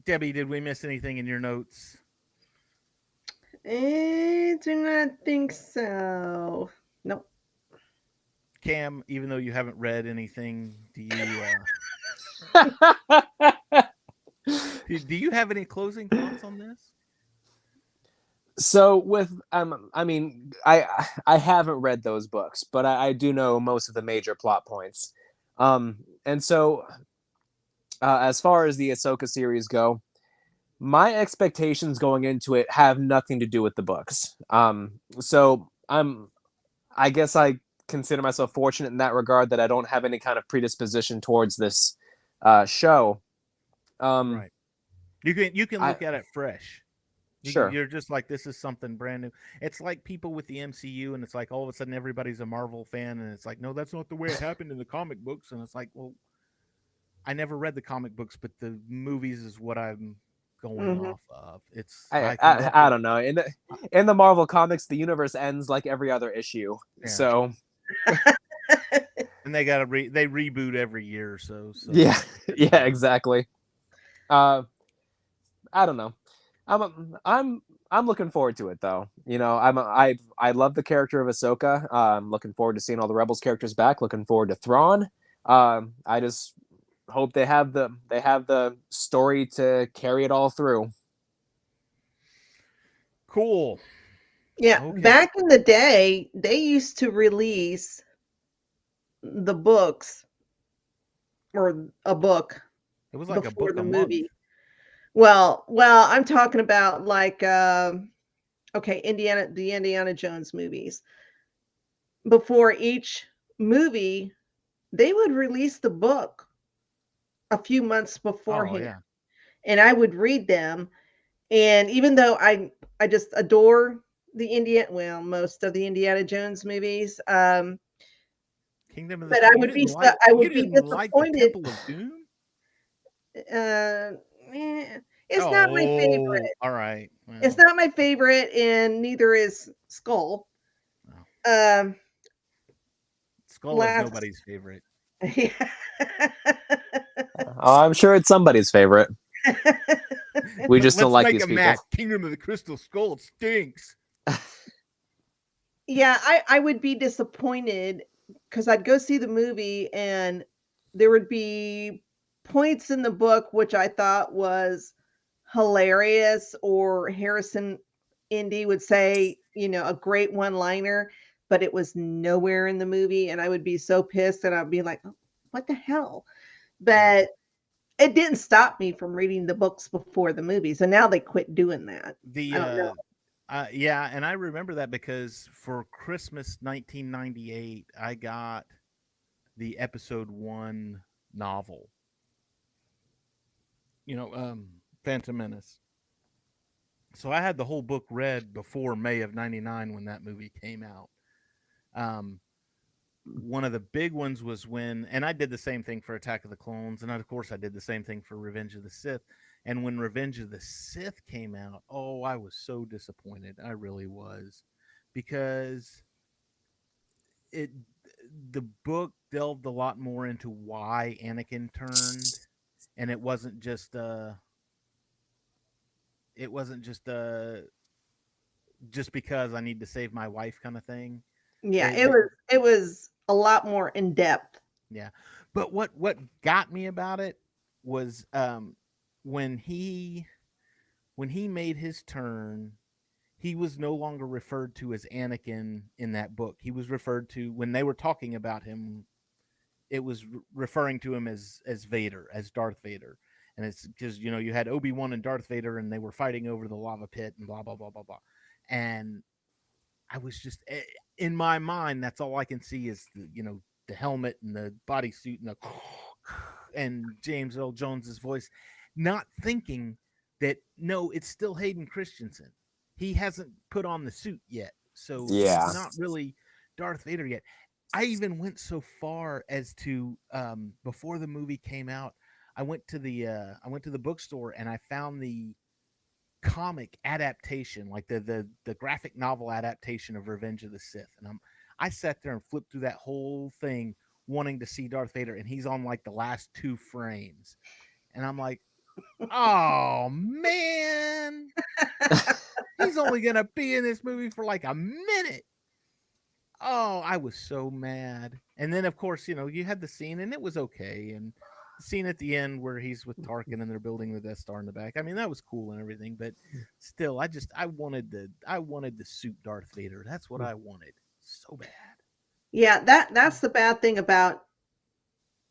Debbie, did we miss anything in your notes? I do not think so. Nope. Cam, even though you haven't read anything, do you Do you have any closing thoughts on this? So with I mean, I haven't read those books, but I do know most of the major plot points. And so as far as the Ahsoka series go, my expectations going into it have nothing to do with the books. So I guess I consider myself fortunate in that regard that I don't have any kind of predisposition towards this show. Right. You can I look at it fresh. Sure. You're just like, this is something brand new. It's like people with the MCU, and it's like all of a sudden everybody's a Marvel fan, and it's like, no, that's not the way it happened in the comic books. And it's like, well, I never read the comic books, but the movies is what I'm going Mhm. off of. It's I can go I don't know. In the Marvel comics, the universe ends like every other issue. Yeah. So and they got to they reboot every year or so. So yeah, yeah, exactly. I don't know. I'm looking forward to it though. You know, I love the character of Ahsoka. I'm looking forward to seeing all the Rebels characters back. Looking forward to Thrawn. I just hope they have the story to carry it all through. Cool. Yeah, Okay. back in the day, they used to release the books or a book It was like a before book the a month. movie. Well, I'm talking about like okay, the Indiana Jones movies. Before each movie, they would release the book a few months Oh beforehand, yeah. and I would read them. And even though I just adore most of the Indiana Jones movies, Kingdom of the but I would you be didn't like I you would be didn't like the disappointed. Temple of Doom? Uh, eh, it's not my Oh, favorite. all right. It's Well, not my favorite, and neither is Skull. well, Um, Skull is last, nobody's favorite. yeah. I'm sure it's somebody's favorite. We just don't Let's like make these a people. match. Kingdom of the Crystal Skull stinks. Yeah, I would be disappointed because I'd go see the movie and there would be points in the book which I thought was hilarious, or Harrison Indy would say, a great one-liner, but it was nowhere in the movie, and I would be so pissed, and I'd be like, "Oh, what the hell?" But it didn't stop me from reading the books before the movies, and now they quit doing that. I don't know. Yeah, and I remember that because for Christmas 1998, I got the episode 1 novel. Phantom Menace. So I had the whole book read before May of 99 when that movie came out. One of the big ones was and I did the same thing for Attack of the Clones, and of course I did the same thing for Revenge of the Sith. And when Revenge of the Sith came out, oh, I was so disappointed. I really was, because it the book delved a lot more into why Anakin turned, and it wasn't just just because I need to save my wife kind of thing. Yeah, It, it was a lot more in depth. Yeah, but what got me about it was when he made his turn, he was no longer referred to as Anakin in that book. He was referred to, when they were talking about him, it was referring to him as Vader, as Darth Vader. And it's because you had Obi-Wan and Darth Vader, and they were fighting over the lava pit and blah blah blah blah blah. And I was just, in my mind, that's all I can see is the helmet and the bodysuit and the and James Earl Jones's voice, not thinking that no, it's still Hayden Christensen. He hasn't put on the suit yet, so Yeah. he's not really Darth Vader yet. I even went so far as to before the movie came out, I went to the bookstore and I found the comic adaptation, like the graphic novel adaptation of Revenge of the Sith, and I sat there and flipped through that whole thing wanting to see Darth Vader, and he's on like the last 2 frames, and I'm like, oh man, he's only gonna be in this movie for like a minute. Oh, I was so mad. And then of course, you had the scene, and it was okay, and scene at the end where he's with Tarkin and they're building the Death Star in the back. I mean, that was cool and everything, but still, I wanted the suit Darth Vader. That's what I wanted so bad. Yeah, that's the bad thing about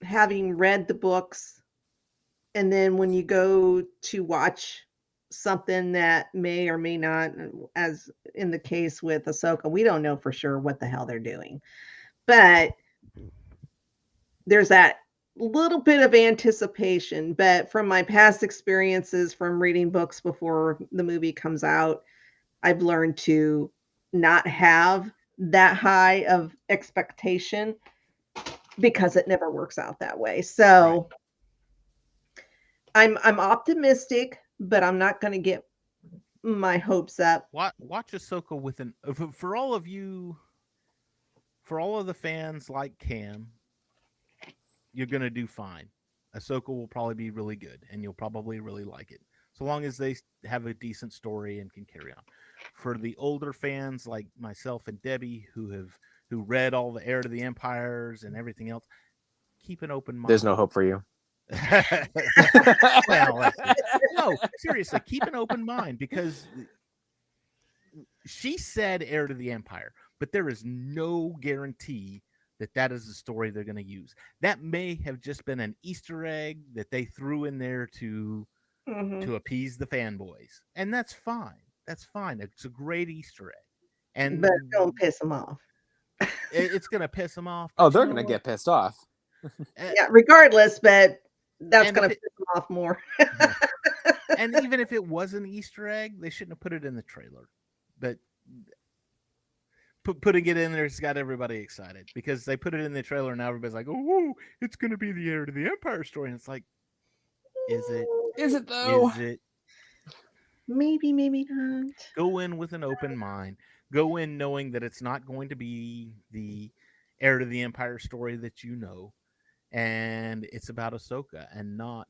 having read the books, and then when you go to watch something that may or may not, as in the case with Ahsoka, we don't know for sure what the hell they're doing, but there's that little bit of anticipation. But from my past experiences from reading books before the movie comes out, I've learned to not have that high of expectation because it never works out that way. So I'm optimistic, but I'm not going to get my hopes up. Watch Ahsoka with an for all of you, for all of the fans like Cam, you're gonna do fine. Ahsoka will probably be really good, and you'll probably really like it, so long as they have a decent story and can carry on. For the older fans like myself and Debbie, who read all the Heir to the Empires and everything else, keep an open mind. There's no hope for you. Well, no, seriously, keep an open mind, because she said Heir to the Empire, but there is no guarantee that is the story they're going to use. That may have just been an Easter egg that they threw in there to appease the fanboys, and that's fine. That's fine. It's a great Easter egg, and but don't piss them off. It's going to piss them off. Oh, they're going to get pissed off. Yeah, regardless, but that's going to piss them off more. And even if it was an Easter egg, they shouldn't have put it in the trailer. But putting it in there's got everybody excited, because they put it in the trailer and now everybody's like, oh, it's going to be the Heir to the Empire story. And it's like, is it? Is it though? Is it? Maybe not. Go in with an open mind. Go in knowing that it's not going to be the Heir to the Empire story that you know. And it's about Ahsoka and not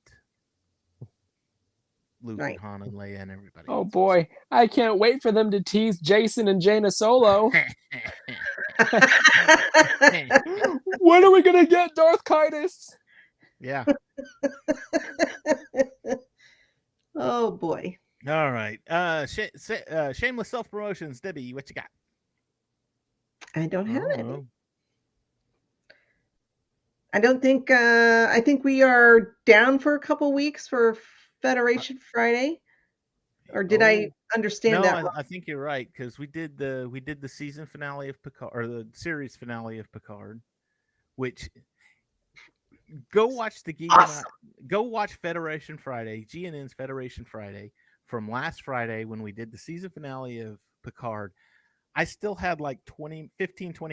Luke and Han and Leia and everybody. Oh boy, I can't wait for them to tease Jason and Jaina Solo. When are we gonna get Darth Kaitis? Yeah. Oh boy. All right. Shameless self promotions. Debbie, what you got? I don't have any. I don't think. I think we are down for a couple weeks for Federation Friday, or did I understand that wrong? I think you're right, because we did the season finale of Picard, or the series finale of Picard, which go watch go watch Federation Friday, GNN's Federation Friday from last Friday when we did the season finale of Picard. I still had like 20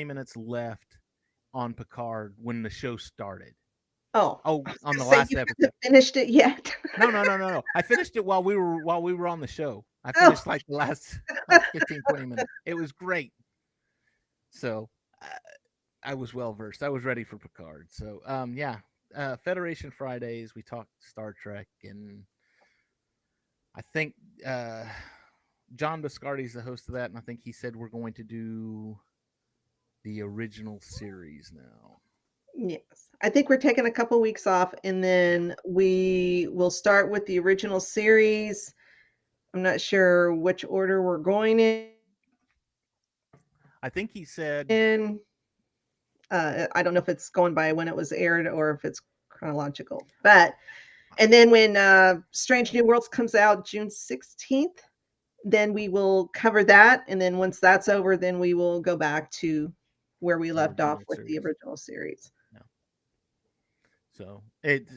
minutes left on Picard when the show started. Oh, on the last episode. Haven't finished it yet? No. I finished it while we were on the show. I finished like the last 15, 20 minutes. It was great. So I was well versed. I was ready for Picard. So Federation Fridays, we talked Star Trek, and I think John Biscardi's the host of that, and I think he said we're going to do the original series now. Yes. I think we're taking a couple weeks off, and then we will start with the original series. I'm not sure which order we're going in. I think he said I don't know if it's going by when it was aired or if it's chronological. And then when Strange New Worlds comes out June 16th, then we will cover that. And then once that's over, then we will go back to where we left off with the original series. No. So it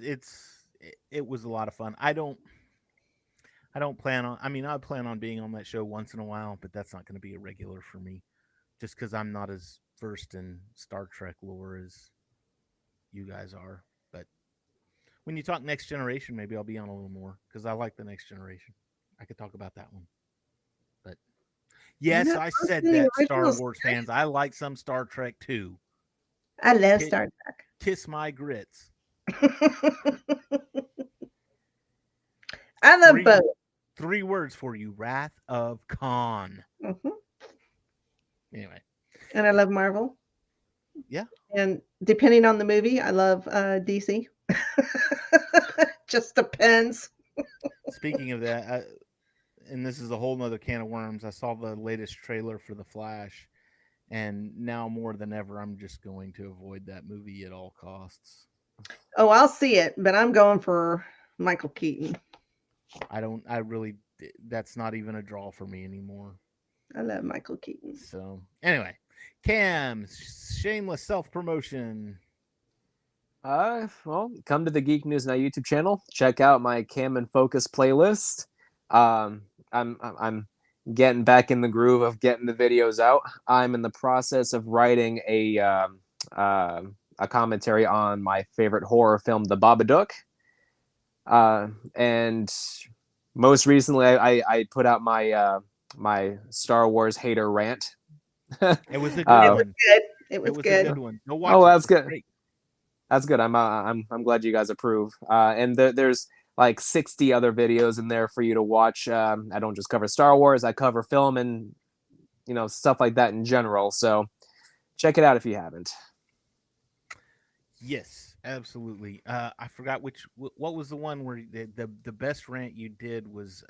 was a lot of fun. I don't plan on, I plan on being on that show once in a while, but that's not going to be a regular for me, just because I'm not as versed in Star Trek lore as you guys are. But when you talk Next Generation, maybe I'll be on a little more, because I like the Next Generation. I could talk about that one. But yes, I said that, Star Wars fans. I like some Star Trek too. I love Star Trek. Kiss my grits. I love both. 3 words for you: Wrath of Khan. Mm-hmm. Anyway. And I love Marvel. Yeah. And depending on the movie, I love DC. Just depends. Speaking of that, and this is a whole nother can of worms. I saw the latest trailer for The Flash, and now more than ever, I'm just going to avoid that movie at all costs. Oh, I'll see it, but I'm going for Michael Keaton. That's not even a draw for me anymore. I love Michael Keaton. So, anyway, Cam, shameless self promotion. Well, come to the Geek News Now YouTube channel. Check out my Cam and Focus playlist. I'm getting back in the groove of getting the videos out. I'm in the process of writing a commentary on my favorite horror film, The Babadook. And most recently, I put out my Star Wars hater rant. It was a good It was one. good. It was a good. good one. Go watch Oh, it. that's It's good. great. That's good. I'm glad you guys approve. And there's like 60 other videos in there for you to watch. I don't just cover Star Wars. I cover film and stuff like that in general. So check it out if you haven't. Yes, absolutely. I forgot what was the one where the best rant you did was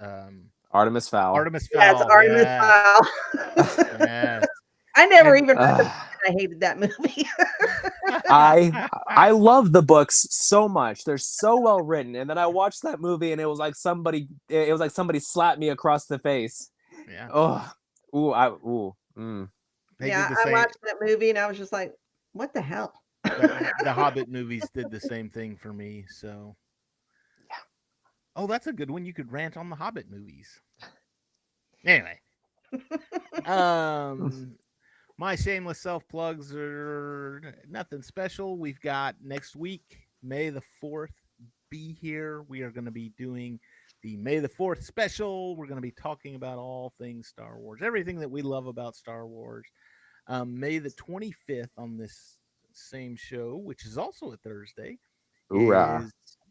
Artemis Fowl. Artemis Yes, Fowl. Artemis Yes. Fowl. Yes. I never And- even read the book, and I hated that movie. I love the books so much. They're so well written. And then I watched that movie and it was like somebody slapped me across the face. Yeah. Oh, They Yeah, did the I same. watched that movie and I was just like, what the hell? The Hobbit movies did the same thing for me. So, oh, that's a good one. You could rant on the Hobbit movies. Anyway, my shameless self plugs are nothing special. We've got next week, May the 4th. Be here. We are going to be doing the May the 4th special. We're going to be talking about all things Star Wars, everything that we love about Star Wars. May the 25th on this same show, which is also a Thursday,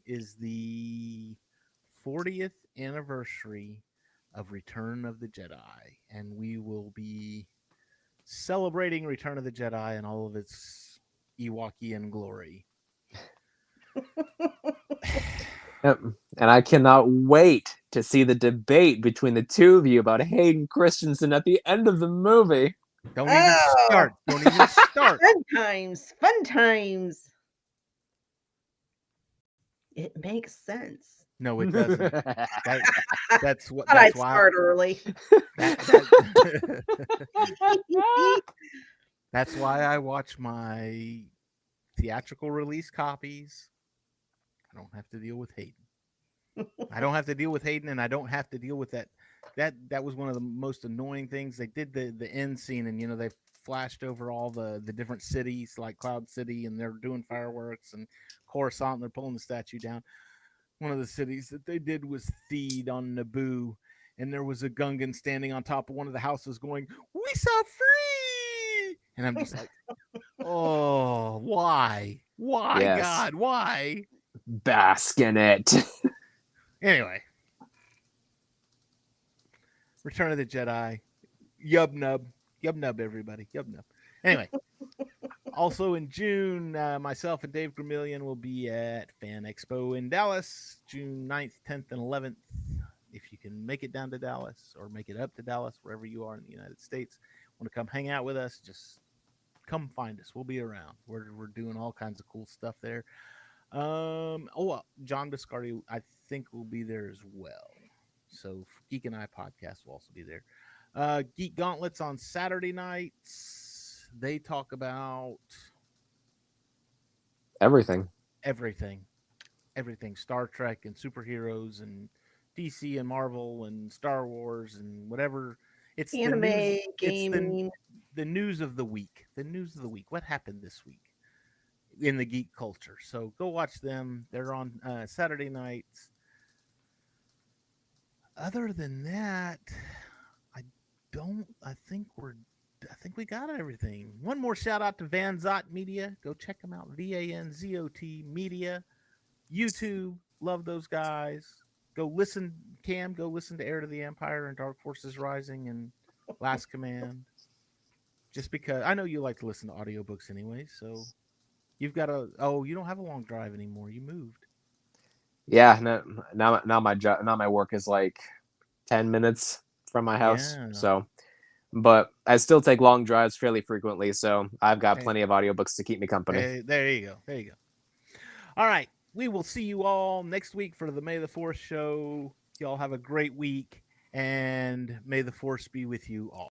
is the 40th anniversary of Return of the Jedi. And we will be celebrating Return of the Jedi and all of its Ewokian glory. Yep. And I cannot wait to see the debate between the two of you about Hayden Christensen at the end of the movie. Don't even start. Don't even start. Fun times. Fun times. It makes sense. No, it doesn't. That's what. Thought I'd That's why. start early. That's why I watch my theatrical release copies. I don't have to deal with Hayden. I don't have to deal with Hayden, and I don't have to deal with that. That was one of the most annoying things. They did the end scene, and they flashed over all the different cities like Cloud City, and they're doing fireworks, and Coruscant, and they're pulling the statue down. One of the cities that they did was Theed on Naboo, and there was a Gungan standing on top of one of the houses going, "We saw free!" And I'm just like, oh, why? Why, Yes. God, why? Bask in it. Anyway. Return of the Jedi. Yub nub, everybody. Yub nub. Anyway. Also in June, myself and Dave Gramillion will be at Fan Expo in Dallas, June 9th, 10th, and 11th. If you can make it down to Dallas or make it up to Dallas, wherever you are in the United States, want to come hang out with us, just come find us. We'll be around. We're doing all kinds of cool stuff there. John Biscardi, I think, will be there as well. So Geek and I podcast will also be there. Geek Gauntlets on Saturday nights. They talk about everything. Star Trek and superheroes and DC and Marvel and Star Wars and whatever. It's anime, the news, gaming. It's the news of the week. What happened this week in the geek culture? So go watch them. They're on Saturday nights. Other than that, I think we got everything. One more shout out to Van Zott Media. Go check them out. VANZOT Media. YouTube. Love those guys. Go listen, Cam. Go listen to Heir to the Empire and Dark Forces Rising and Last Command. Just because I know you like to listen to audiobooks anyway, so You've got a. Oh, you don't have a long drive anymore. You moved. Yeah, now my job, now my work is like 10 minutes from my house. Yeah. So, but I still take long drives fairly frequently. So I've got Hey. plenty of audiobooks to keep me company. Hey, there you go. There you go. All right. We will see you all next week for the May the 4th show. Y'all have a great week, and may the force be with you all.